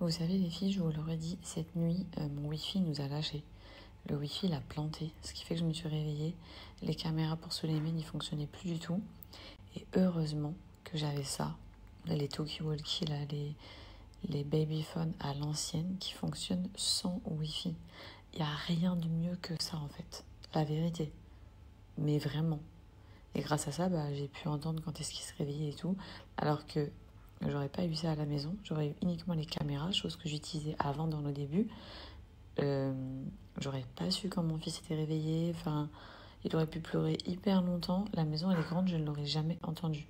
Vous savez les filles, je vous l'aurais dit, cette nuit, mon wifi nous a lâché. Le wifi l'a planté, ce qui fait que je me suis réveillée. Les caméras pour Suleiman n'y fonctionnaient plus du tout. Et heureusement que j'avais ça, les talkie-walkie, là, les babyphones à l'ancienne qui fonctionnent sans wifi. Il n'y a rien de mieux que ça en fait, la vérité. Mais vraiment. Et grâce à ça, j'ai pu entendre quand est-ce qu'il se réveillait et tout. Alors que j'aurais pas eu ça à la maison. J'aurais eu uniquement les caméras, chose que j'utilisais avant dans le début. J'aurais pas su quand mon fils était réveillé. Enfin, il aurait pu pleurer hyper longtemps. La maison, elle est grande, je ne l'aurais jamais entendu.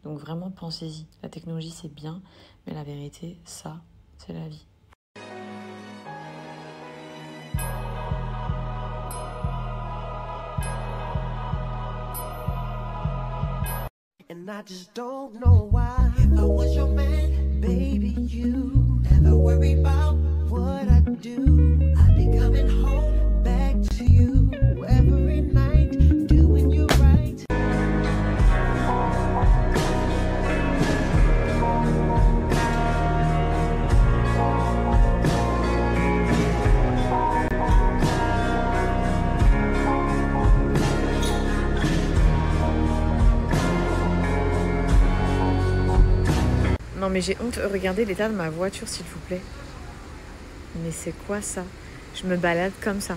Donc vraiment, pensez-y. La technologie, c'est bien. Mais la vérité, ça, c'est la vie. And I just don't know why. If I was your man, baby, you never worry about what I do. I'd be coming home back to you every night, doing you right. Non mais j'ai honte, regardez l'état de ma voiture s'il vous plaît. Mais c'est quoi ça? Je me balade comme ça.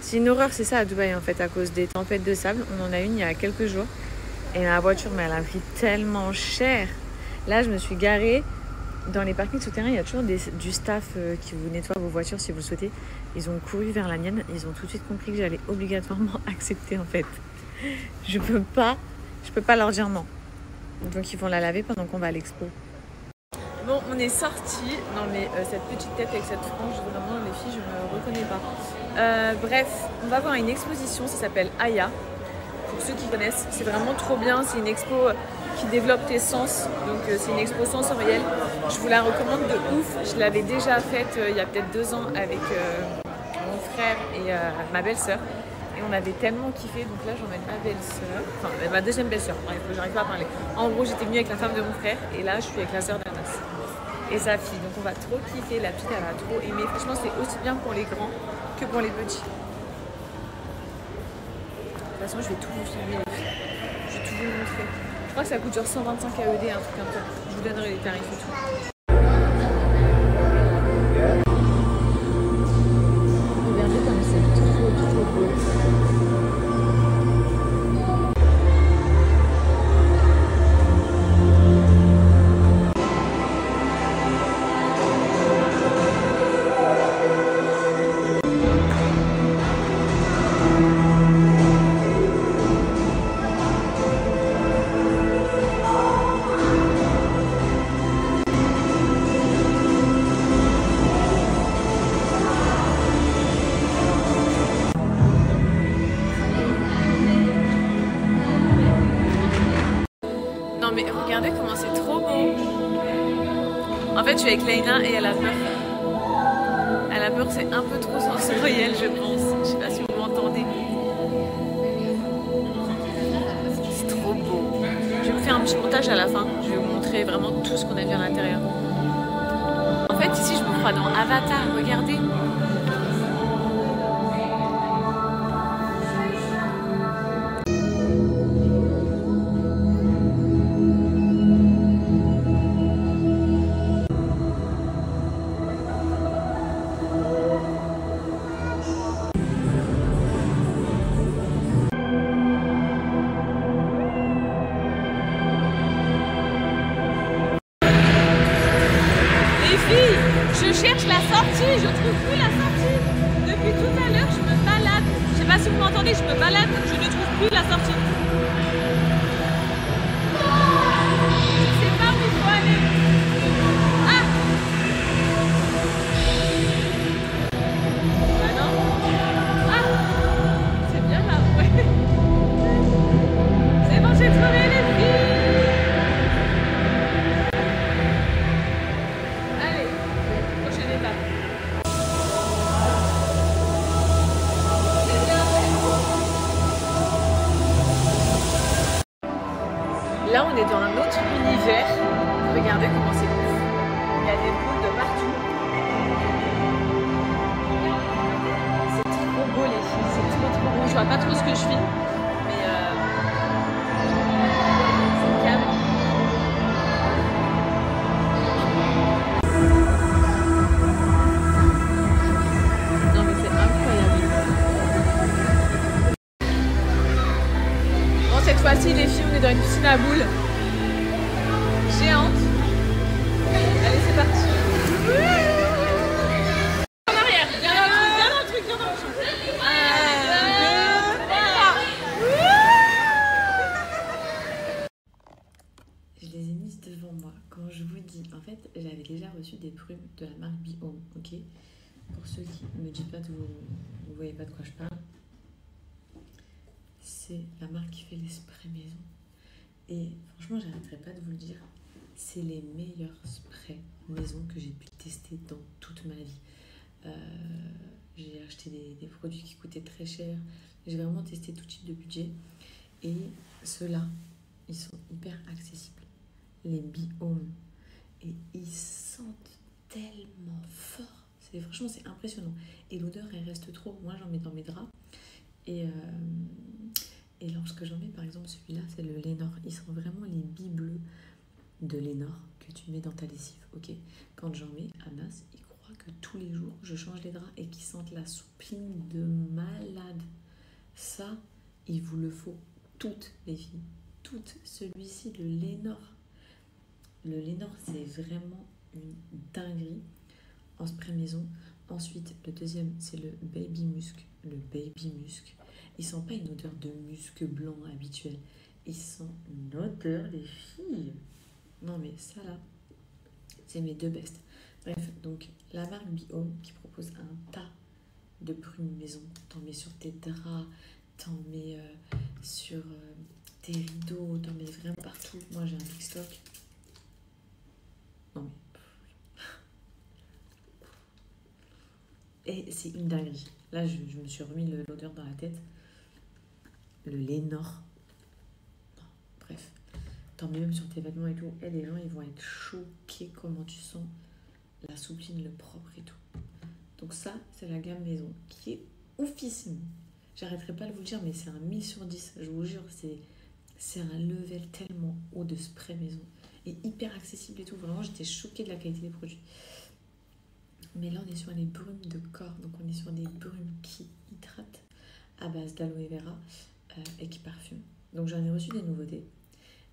C'est une horreur, c'est ça à Dubaï en fait, à cause des tempêtes de sable. On en a une il y a quelques jours. Et la voiture, mais elle a pris tellement cher. Là, je me suis garée dans les parkings souterrains. Il y a toujours du staff qui vous nettoie vos voitures si vous le souhaitez. Ils ont couru vers la mienne. Ils ont tout de suite compris que j'allais obligatoirement accepter en fait. Je peux pas leur dire non. Donc ils vont la laver pendant qu'on va à l'expo. Bon, on est sortis. Non mais cette petite tête avec cette frange, vraiment les filles, je me reconnais pas. Bref, on va voir une exposition, ça s'appelle Aya. Pour ceux qui connaissent, c'est vraiment trop bien. C'est une expo qui développe tes sens. Donc c'est une expo sensorielle. Je vous la recommande de ouf. Je l'avais déjà faite il y a peut-être 2 ans avec mon frère et ma belle-sœur. Et on avait tellement kiffé, donc là j'emmène ma belle-sœur, enfin ma deuxième belle-sœur, bref, j'arrive pas à parler. En gros, j'étais venue avec la femme de mon frère et là je suis avec la sœur d'Anas et sa fille. Donc on va trop kiffer, la petite elle a trop aimé. Franchement, c'est aussi bien pour les grands que pour les petits. De toute façon, je vais tout vous filmer, je vais tout vous montrer. Je crois que ça coûte genre 125 AED, un truc comme ça. Je vous donnerai les tarifs et tout. Regardez comme c'est trop beau. Non mais regardez comment c'est trop beau. En fait je suis avec Leïna et elle a peur. Elle a peur, c'est un peu trop sensoriel je pense. Je sais pas si vous m'entendez. C'est trop beau. Je vais vous faire un petit montage à la fin. Je vais vous montrer vraiment tout ce qu'on a vu à l'intérieur. En fait ici je me crois dans Avatar, regardez. Je cherche la sortie, je trouve plus la sortie. Depuis tout à l'heure, je me balade. Je sais pas si vous m'entendez, je me balade, je ne trouve plus la sortie. Je sais pas où il faut aller. Ah! Bah non. Ah! C'est bien là, ouais. C'est bon, j'ai trouvé les filles. Là, on est dans un autre univers. Regardez comment c'est ma boule. Géante. Allez, c'est parti. En arrière. Viens dans le truc, viens dans le truc. 1, 2, 3. Je les ai mises devant moi. Quand je vous dis, en fait, j'avais déjà reçu des prunes de la marque Be Home, ok? Pour ceux qui ne me disent pas, vous voyez pas de quoi je parle. C'est la marque qui fait les sprays maison. Et franchement, j'arrêterai pas de vous le dire. C'est les meilleurs sprays maison que j'ai pu tester dans toute ma vie. J'ai acheté des produits qui coûtaient très cher. J'ai vraiment testé tout type de budget. Et ceux-là, ils sont hyper accessibles. Les Be Home. Et ils sentent tellement fort. Franchement, c'est impressionnant. Et l'odeur, elle reste trop. Moi, j'en mets dans mes draps. Et lorsque j'en mets, par exemple, celui-là, c'est le Lénore. Ils sont vraiment les billes bleues de Lénore que tu mets dans ta lessive, ok? Quand j'en mets, Anas, il croit que tous les jours, je change les draps et qu'ils sentent la soupline de malade. Ça, il vous le faut, toutes les filles. Toutes. Celui-ci, le Lénore. Le Lénore, c'est vraiment une dinguerie en spray maison. Ensuite, le deuxième, c'est le Baby Musk. Le Baby Musk. Il sent pas une odeur de musc blanc habituelle. Il sent une odeur, les filles. Non, mais ça là, c'est mes deux bestes. Bref, donc la marque Be Home qui propose un tas de prunes maison. T'en mets sur tes draps, t'en mets sur tes rideaux, t'en mets vraiment partout. Moi, j'ai un big stock. Non, mais... Et c'est une dinguerie. Là, je me suis remis l'odeur dans la tête. Le Lénore. Non, bref. T'en mets même sur tes vêtements et tout. Et les gens, ils vont être choqués comment tu sens la soupline, le propre et tout. Donc ça, c'est la gamme maison qui est oufissime. J'arrêterai pas de vous le dire, mais c'est un 1000 sur 10. Je vous jure, c'est un level tellement haut de spray maison. Et hyper accessible et tout. Vraiment, j'étais choquée de la qualité des produits. Mais là, on est sur les brumes de corps. Donc, on est sur des brumes qui hydratent à base d'aloe vera et qui parfument. Donc, j'en ai reçu des nouveautés.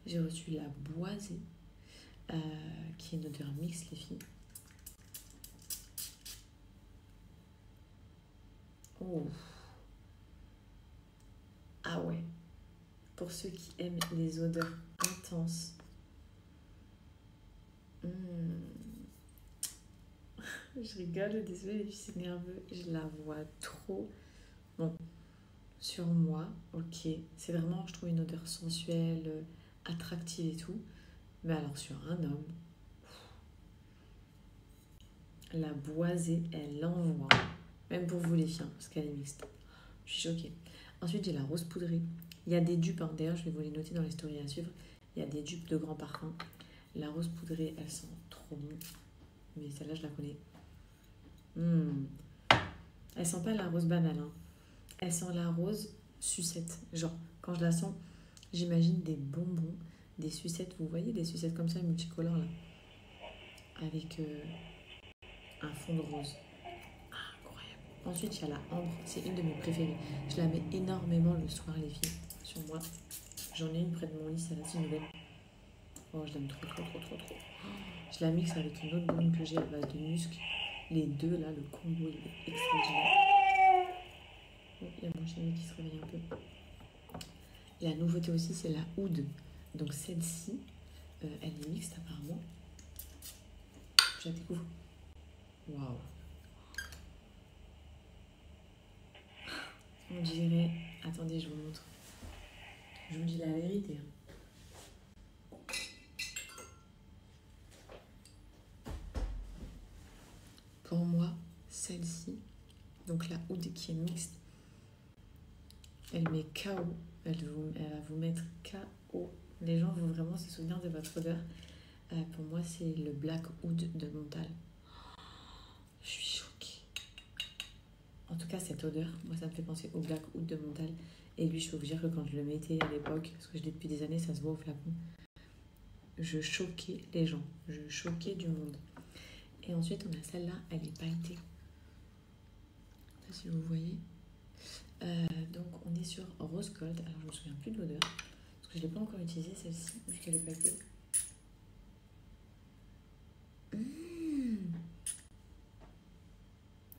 J'ai reçu la boisée, qui est une odeur mixte, les filles. Oh. Ah ouais. Pour ceux qui aiment les odeurs intenses. Je rigole, désolée, c'est nerveux. Je la vois trop. Bon, sur moi, ok. C'est vraiment, je trouve, une odeur sensuelle, attractive et tout. Mais alors, sur un homme, la boisée, elle envoie. Même pour vous, les filles, hein, parce qu'elle est mixte. Je suis choquée. Ensuite, j'ai la rose poudrée. Il y a des dupes, hein. D'ailleurs, je vais vous les noter dans les stories à suivre. Il y a des dupes de grands parfums. La rose poudrée, elle sent trop bon. Mais celle-là, je la connais. Elle sent pas la rose banale, hein. Elle sent la rose sucette. Genre, quand je la sens, j'imagine des bonbons, des sucettes. Vous voyez, des sucettes comme ça, multicolores, là. Avec un fond de rose. Incroyable. Ensuite, il y a la ambre. C'est une de mes préférées. Je la mets énormément le soir, les filles, sur moi. J'en ai une près de mon lit, celle-là, c'est une nouvelle. Oh, je l'aime trop. Je la mixe avec une autre brume que j'ai à base de musc. Les deux, là, le combo, il est extraordinaire. Oh, il y a mon chéri qui se réveille un peu. La nouveauté aussi, c'est la oud. Donc celle-ci, elle est mixte apparemment. Je la découvre. Waouh. On dirait... Attendez, je vous montre. Je vous dis la vérité. Pour moi, celle-ci, donc la oud qui est mixte, elle met KO. Elle va vous mettre KO. Les gens vont vraiment se souvenir de votre odeur. Pour moi, c'est le Black Oud de Montal. Je suis choquée. En tout cas, cette odeur, moi, ça me fait penser au Black Oud de Montal. Et lui, je peux vous dire que quand je le mettais à l'époque, parce que je l'ai depuis des années, ça se voit au flacon, je choquais les gens. Je choquais du monde. Et ensuite, on a celle-là, elle est pailletée. Je sais pas si vous voyez. Donc, on est sur Rose Gold. Alors, je me souviens plus de l'odeur. Parce Parce que je l'ai pas encore utilisée celle-ci, vu qu'elle est paquée.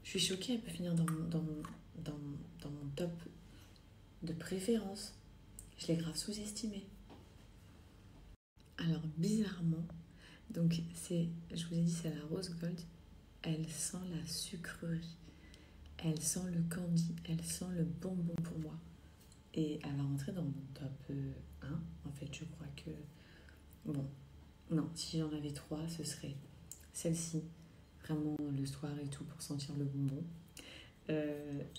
Je suis choquée, elle peut finir dans mon top de préférence. Je l'ai grave sous-estimée. Alors, bizarrement, donc je vous ai dit, c'est la rose gold. Elle sent la sucrerie. Elle sent le candy. Elle sent le bonbon pour moi. Et elle va rentrer dans mon top 1. En fait, je crois que... Bon, non, si j'en avais 3, ce serait celle-ci. Vraiment le soir et tout pour sentir le bonbon.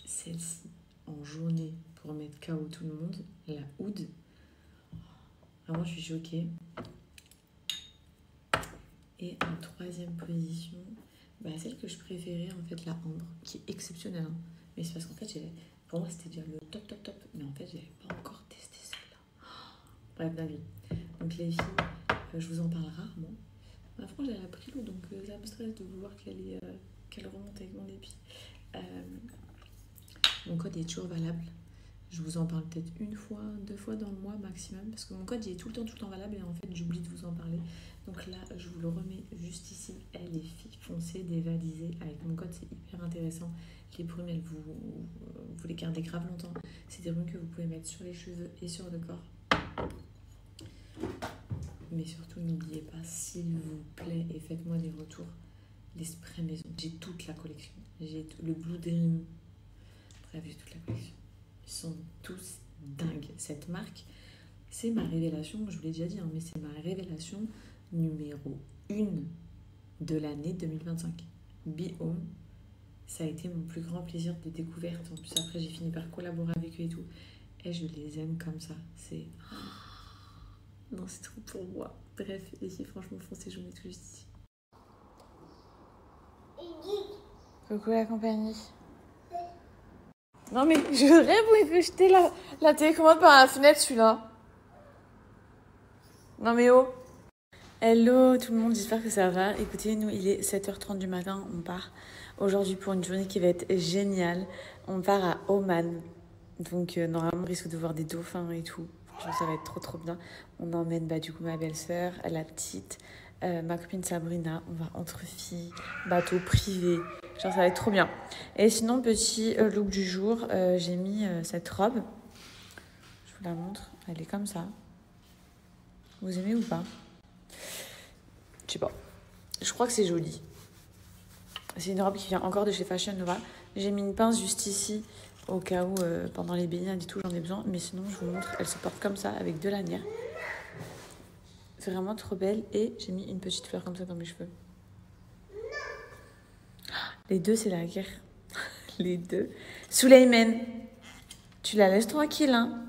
Celle-ci, en journée, pour mettre KO tout le monde. La oud. Vraiment, je suis choquée. Et en troisième position, celle que je préférais, en fait, la ambre, qui est exceptionnelle. Hein. Mais c'est parce qu'en fait, pour moi, c'était déjà le top. Mais en fait, je n'avais pas encore testé celle-là. Bref, dingue. Donc, les filles, je vous en parle rarement. Ma frange, elle a pris l'eau, donc ça me stresse de voir qu'elle remonte avec mon épi. Mon code est toujours valable. Je vous en parle peut-être 1 fois, 2 fois dans le mois maximum, parce que mon code il est tout le temps valable et en fait j'oublie de vous en parler. Donc là, je vous le remets juste ici. Elle est foncée, dévalisée. Avec mon code, c'est hyper intéressant. Les brumes, vous les gardez grave longtemps. C'est des brumes que vous pouvez mettre sur les cheveux et sur le corps. Mais surtout, n'oubliez pas, s'il vous plaît, et faites-moi des retours, les sprays maison. J'ai toute la collection. J'ai le Blue Dream. Bref, j'ai toute la collection. Ils sont tous dingues. Cette marque, c'est ma révélation, je vous l'ai déjà dit, mais c'est ma révélation numéro 1 de l'année 2025. Be Home, ça a été mon plus grand plaisir de découverte. En plus, après, j'ai fini par collaborer avec eux et tout. Et je les aime comme ça. C'est... Non, c'est trop pour moi. Bref, les filles, franchement, foncez, je vous mets tout juste ici. Coucou la compagnie. Non mais je rêve où il veut jeter la télécommande par la fenêtre celui-là. Non mais oh. Hello tout le monde, j'espère que ça va. Écoutez, nous il est 7h30 du matin, on part aujourd'hui pour une journée qui va être géniale. On part à Oman. Donc normalement on risque de voir des dauphins et tout. Franchement ça va être trop bien. On emmène du coup ma belle-sœur, la petite, ma copine Sabrina. On va entre filles, bateau privé. Genre ça va être trop bien. Et sinon, petit look du jour, j'ai mis cette robe. Je vous la montre. Elle est comme ça. Vous aimez ou pas? Je sais pas. Je crois que c'est joli. C'est une robe qui vient encore de chez Fashion Nova. J'ai mis une pince juste ici, au cas où pendant les baignades et tout, j'en ai besoin. Mais sinon, je vous montre, elle se porte comme ça, avec de lanière. C'est vraiment trop belle. Et j'ai mis une petite fleur comme ça dans mes cheveux. Les deux, c'est la guerre. Les deux. Souleymane, tu la laisses tranquille, hein?